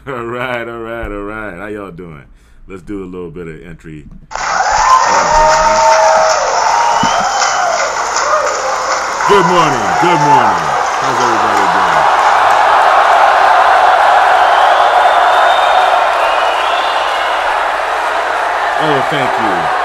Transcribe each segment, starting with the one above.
All right, all right, all right. How y'all doing? Let's do a little bit of entry. Good morning. Good morning. How's everybody doing? Oh, thank you.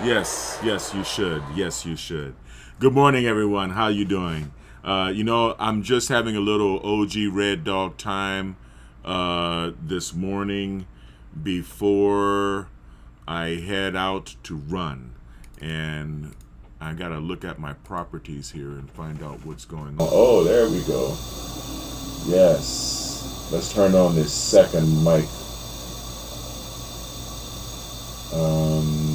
Yes, yes, you should. Yes, you should. Good morning, everyone. How you doing? I'm just having a little G Redd Dogg time this morning before I head out to run, and I gotta look at my properties here and find out what's going on. Oh, there we go. Yes. Let's turn on this second mic. Um,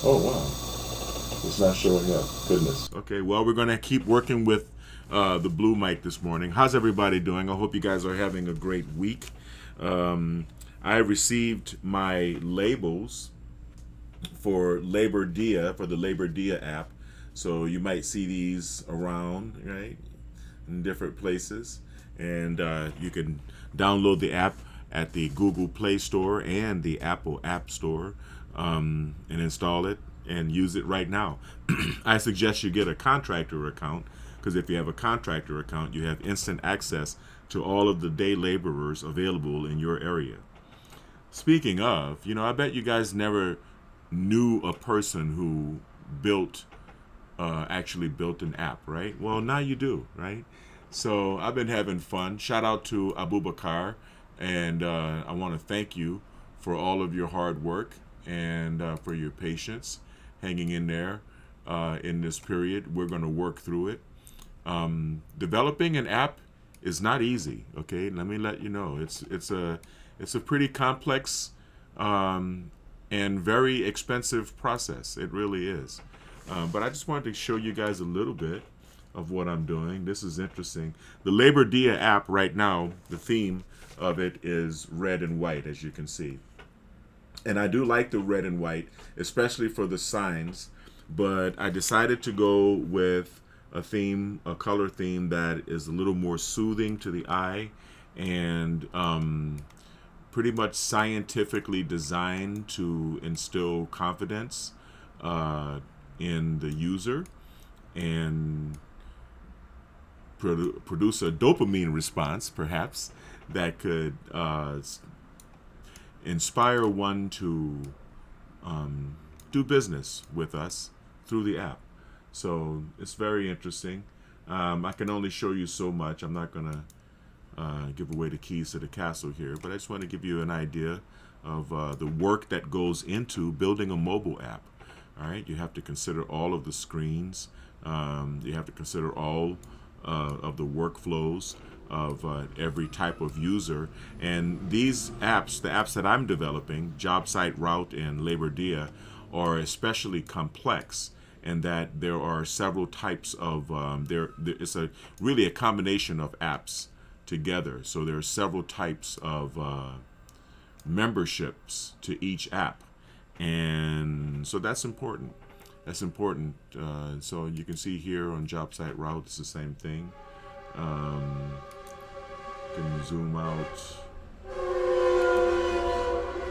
Oh wow, it's not showing up. Goodness. Okay, well we're gonna keep working with the blue mic this morning. How's everybody doing? I hope you guys are having a great week. I received my labels for the Labor Dia app. So you might see these around, right, in different places, and you can download the app at the Google Play Store and the Apple App Store, and install it and use it right now. I suggest you get a contractor account, because if you have a contractor account, you have instant access to all of the day laborers available in your area. Speaking of, I bet you guys never knew a person who built actually built an app, right? Well, now you do, right? So I've been having fun. Shout out to Abu Bakar, and I want to thank you for all of your hard work and for your patience hanging in there in this period. We're going to work through it. Developing an app is not easy. Okay, let me let you know. It's a pretty complex and very expensive process. It really is. But I just wanted to show you guys a little bit of what I'm doing. This is interesting. The Labor Dia app right now, the theme of it is red and white, as you can see. And I do like the red and white, especially for the signs, but I decided to go with a color theme that is a little more soothing to the eye, and pretty much scientifically designed to instill confidence in the user and produce a dopamine response, perhaps, that could inspire one to do business with us through the app. So it's very interesting. I can only show you so much. I'm not going to give away the keys to the castle here, but I just want to give you an idea of the work that goes into building a mobile app. All right, you have to consider all of the screens. You have to consider all of the workflows of every type of user. And these apps, the apps that I'm developing, Job Site Route and Labor Dia, are especially complex in that there are several types of, it's really a combination of apps together. So there are several types of memberships to each app. And so that's important. That's important. So you can see here on Job Site Route, it's the same thing. Can zoom out,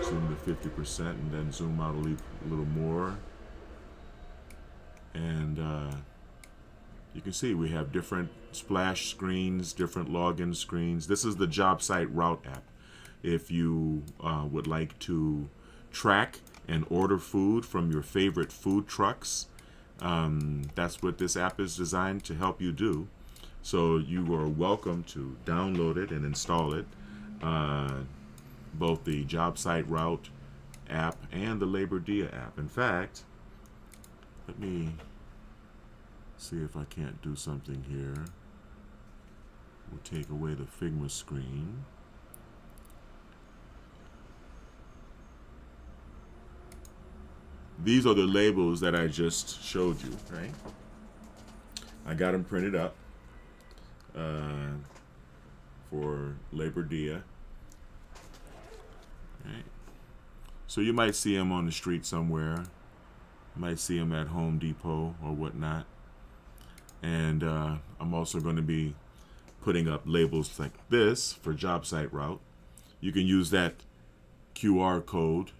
zoom to 50%, and then zoom out a little more. And you can see we have different splash screens, different login screens. This is the Job Site Route app. If you would like to track and order food from your favorite food trucks, that's what this app is designed to help you do. So you are welcome to download it and install it, both the Job Site Route app and the Labor Dia app. In fact, let me see if I can't do something here. We'll take away the Figma screen. These are the labels that I just showed you, right? I got them printed up for Labor Dia. Right. So you might see them on the street somewhere. You might see them at Home Depot or whatnot. And I'm also going to be putting up labels like this for job site route. You can use that QR code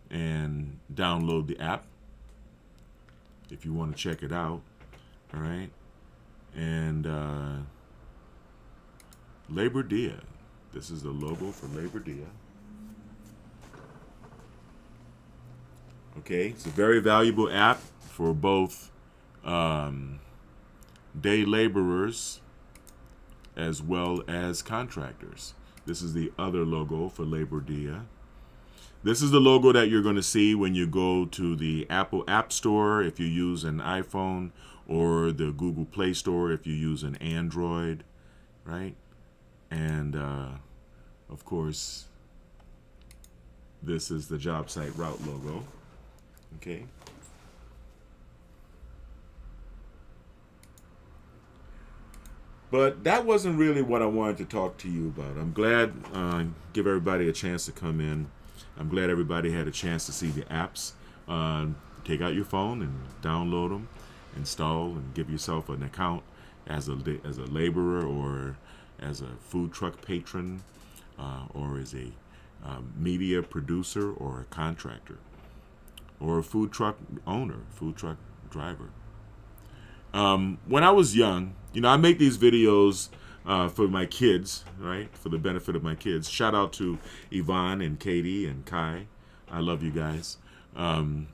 and download the app if you want to check it out. All right. And Labor Dia. This is the logo for Labor Dia. Okay, it's a very valuable app for both day laborers as well as contractors. This is the other logo for Labor Dia. This is the logo that you're going to see when you go to the Apple App Store if you use an iPhone, or the Google Play Store if you use an Android, right? And of course, this is the job site route logo. Okay. But that wasn't really what I wanted to talk to you about. I'm glad give everybody a chance to come in. I'm glad everybody had a chance to see the apps. Take out your phone and download them, install, and give yourself an account as a laborer, or as a food truck patron, or as a media producer, or a contractor, or a food truck owner, food truck driver. When I was young, I make these videos for my kids, right? For the benefit of my kids. Shout out to Yvonne and Katie and Kai. I love you guys. And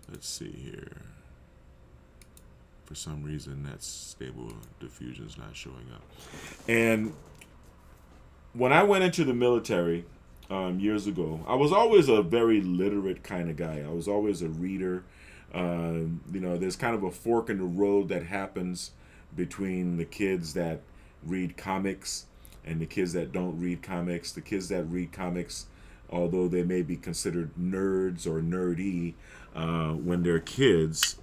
let's see here. For some reason, that stable diffusion is not showing up. And when I went into the military years ago, I was always a very literate kind of guy. I was always a reader. There's kind of a fork in the road that happens between the kids that read comics and the kids that don't read comics. The kids that read comics, although they may be considered nerds or nerdy when they're kids,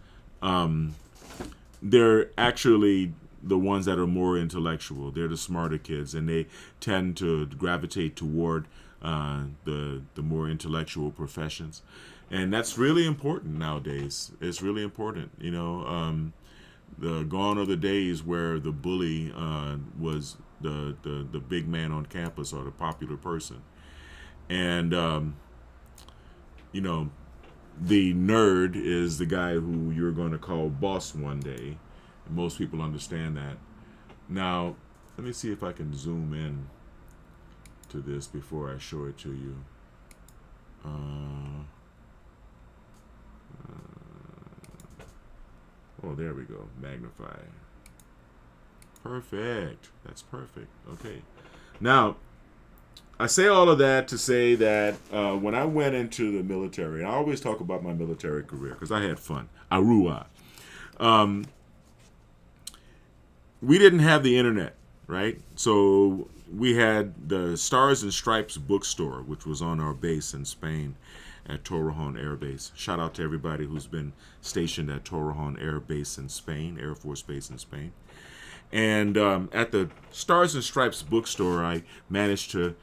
they're actually the ones that are more intellectual. They're the smarter kids, and they tend to gravitate toward the more intellectual professions. And that's really important nowadays. It's really important. Gone are the days where the bully was the big man on campus, or the popular person. And, the nerd is the guy who you're going to call boss one day. And most people understand that. Now, let me see if I can zoom in to this before I show it to you. Oh, there we go. Magnify. Perfect. That's perfect. Okay. Now, I say all of that to say that when I went into the military, I always talk about my military career because I had fun. Arua. We didn't have the internet, right? So we had the Stars and Stripes bookstore, which was on our base in Spain at Torrejon Air Base. Shout out to everybody who's been stationed at Torrejon Air Base in Spain, Air Force Base in Spain. And at the Stars and Stripes bookstore, I managed to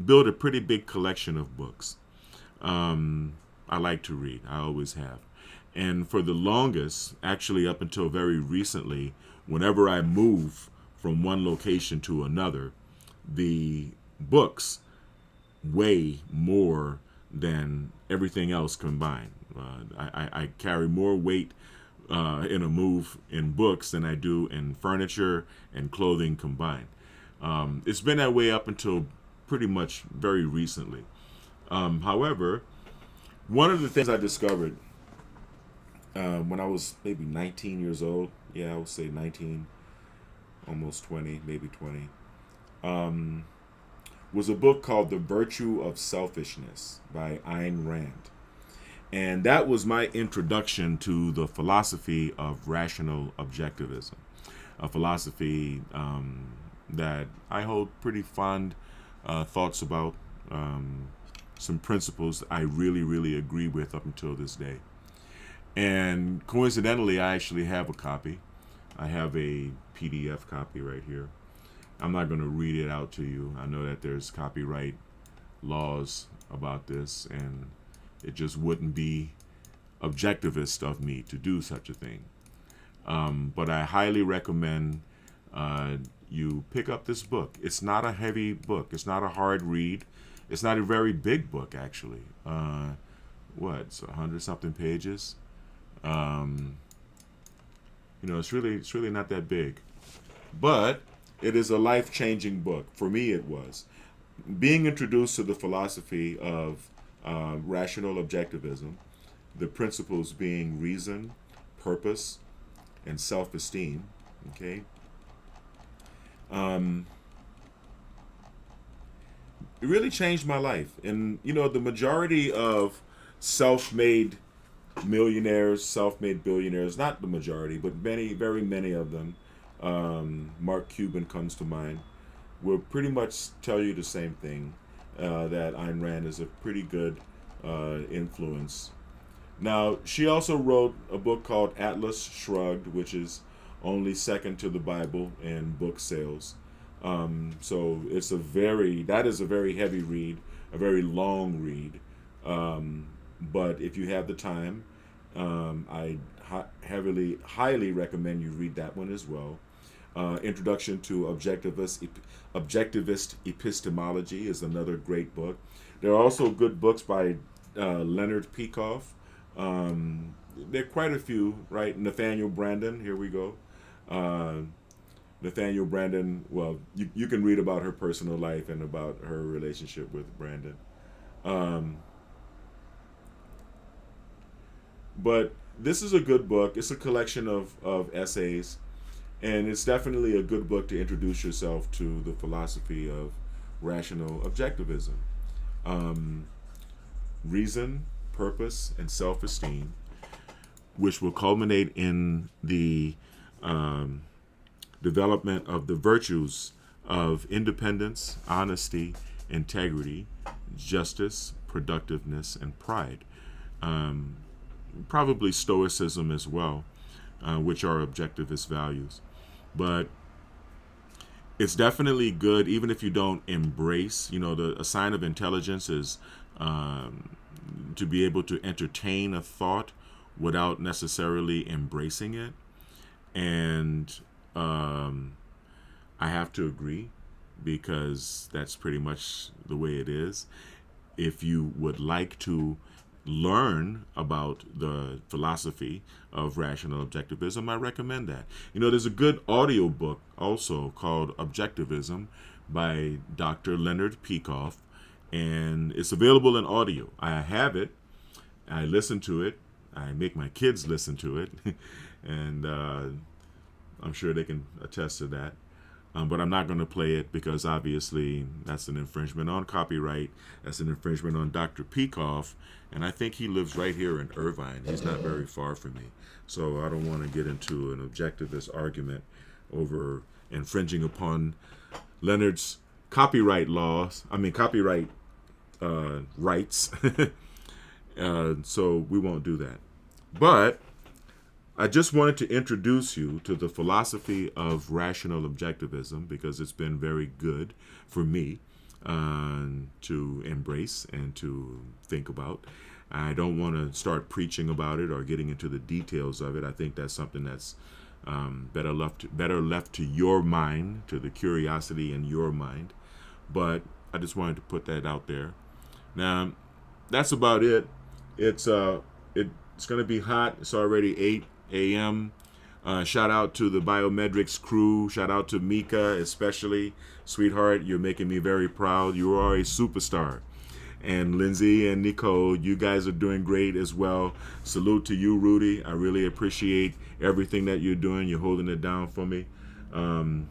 build a pretty big collection of books. I like to read. I always have. And for the longest, actually up until very recently, whenever I move from one location to another, the books weigh more than everything else combined. I carry more weight in a move in books than I do in furniture and clothing combined. It's been that way up until pretty much very recently. However, one of the things I discovered when I was maybe 19 years old, I would say 19, almost 20, maybe 20, was a book called The Virtue of Selfishness by Ayn Rand. And that was my introduction to the philosophy of rational objectivism, a philosophy that I hold pretty fond thoughts about, some principles I really, really agree with up until this day. And coincidentally, I actually have a copy. I have a PDF copy right here I'm not going to read it out to you. I know that there's copyright laws about this, and it just wouldn't be objectivist of me to do such a thing. But I highly recommend you pick up this book. It's not a heavy book. It's not a hard read. It's not a very big book, actually. It's 100-something pages. It's really not that big. But it is a life-changing book. For me, it was. Being introduced to the philosophy of rational objectivism, the principles being reason, purpose, and self-esteem, okay? It really changed my life. And, the majority of self-made millionaires, self-made billionaires, not the majority, but many, very many of them, Mark Cuban comes to mind, will pretty much tell you the same thing, that Ayn Rand is a pretty good influence. Now, she also wrote a book called Atlas Shrugged, which is only second to the Bible in book sales. So that is a very heavy read, a very long read. But if you have the time, I highly recommend you read that one as well. Introduction to Objectivist Epistemology is another great book. There are also good books by Leonard Peikoff. There are quite a few, right? Nathaniel Branden, here we go. Nathaniel Branden, well, you can read about her personal life and about her relationship with Branden. But this is a good book. It's a collection of essays, and it's definitely a good book to introduce yourself to the philosophy of rational objectivism. Reason, purpose, and self-esteem, which will culminate in the development of the virtues of independence, honesty, integrity, justice, productiveness, and pride. Probably stoicism as well, which are objectivist values. But it's definitely good, even if you don't embrace, a sign of intelligence is to be able to entertain a thought without necessarily embracing it. And I have to agree, because that's pretty much the way it is. If you would like to learn about the philosophy of rational objectivism, I recommend that. There's a good audio book also called Objectivism by Dr. Leonard Peikoff, and it's available in audio. I have it. I listen to it. I make my kids listen to it, and I'm sure they can attest to that. But I'm not going to play it because obviously that's an infringement on copyright. That's an infringement on Dr. Peikoff. And I think he lives right here in Irvine. He's not very far from me. So I don't want to get into an objectivist argument over infringing upon Leonard's copyright rights. So we won't do that. But I just wanted to introduce you to the philosophy of rational objectivism because it's been very good for me to embrace and to think about. I don't want to start preaching about it or getting into the details of it. I think that's something that's better left to your mind, to the curiosity in your mind. But I just wanted to put that out there. Now, that's about it. It's going to be hot. It's already 8 a.m. Shout out to the Biometrics crew. Shout out to Mika, especially. Sweetheart, you're making me very proud. You are a superstar. And Lindsay and Nicole, you guys are doing great as well. Salute to you, Rudy. I really appreciate everything that you're doing. You're holding it down for me. And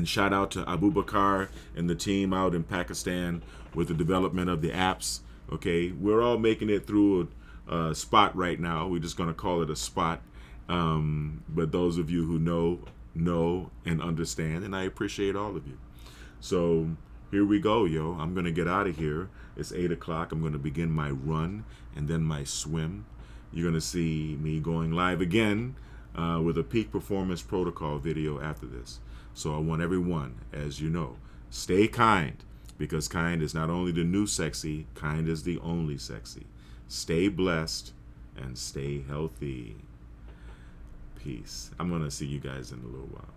shout out to Abu Bakar and the team out in Pakistan with the development of the apps. Okay, we're all making it through a spot right now. We're just going to call it a spot. But those of you who know and understand, and I appreciate all of you. So here we go, yo. I'm going to get out of here. It's 8 o'clock. I'm going to begin my run and then my swim. You're going to see me going live again with a peak performance protocol video after this. So I want everyone, as you know, stay kind, because kind is not only the new sexy, kind is the only sexy. Stay blessed and stay healthy. Peace. I'm going to see you guys in a little while.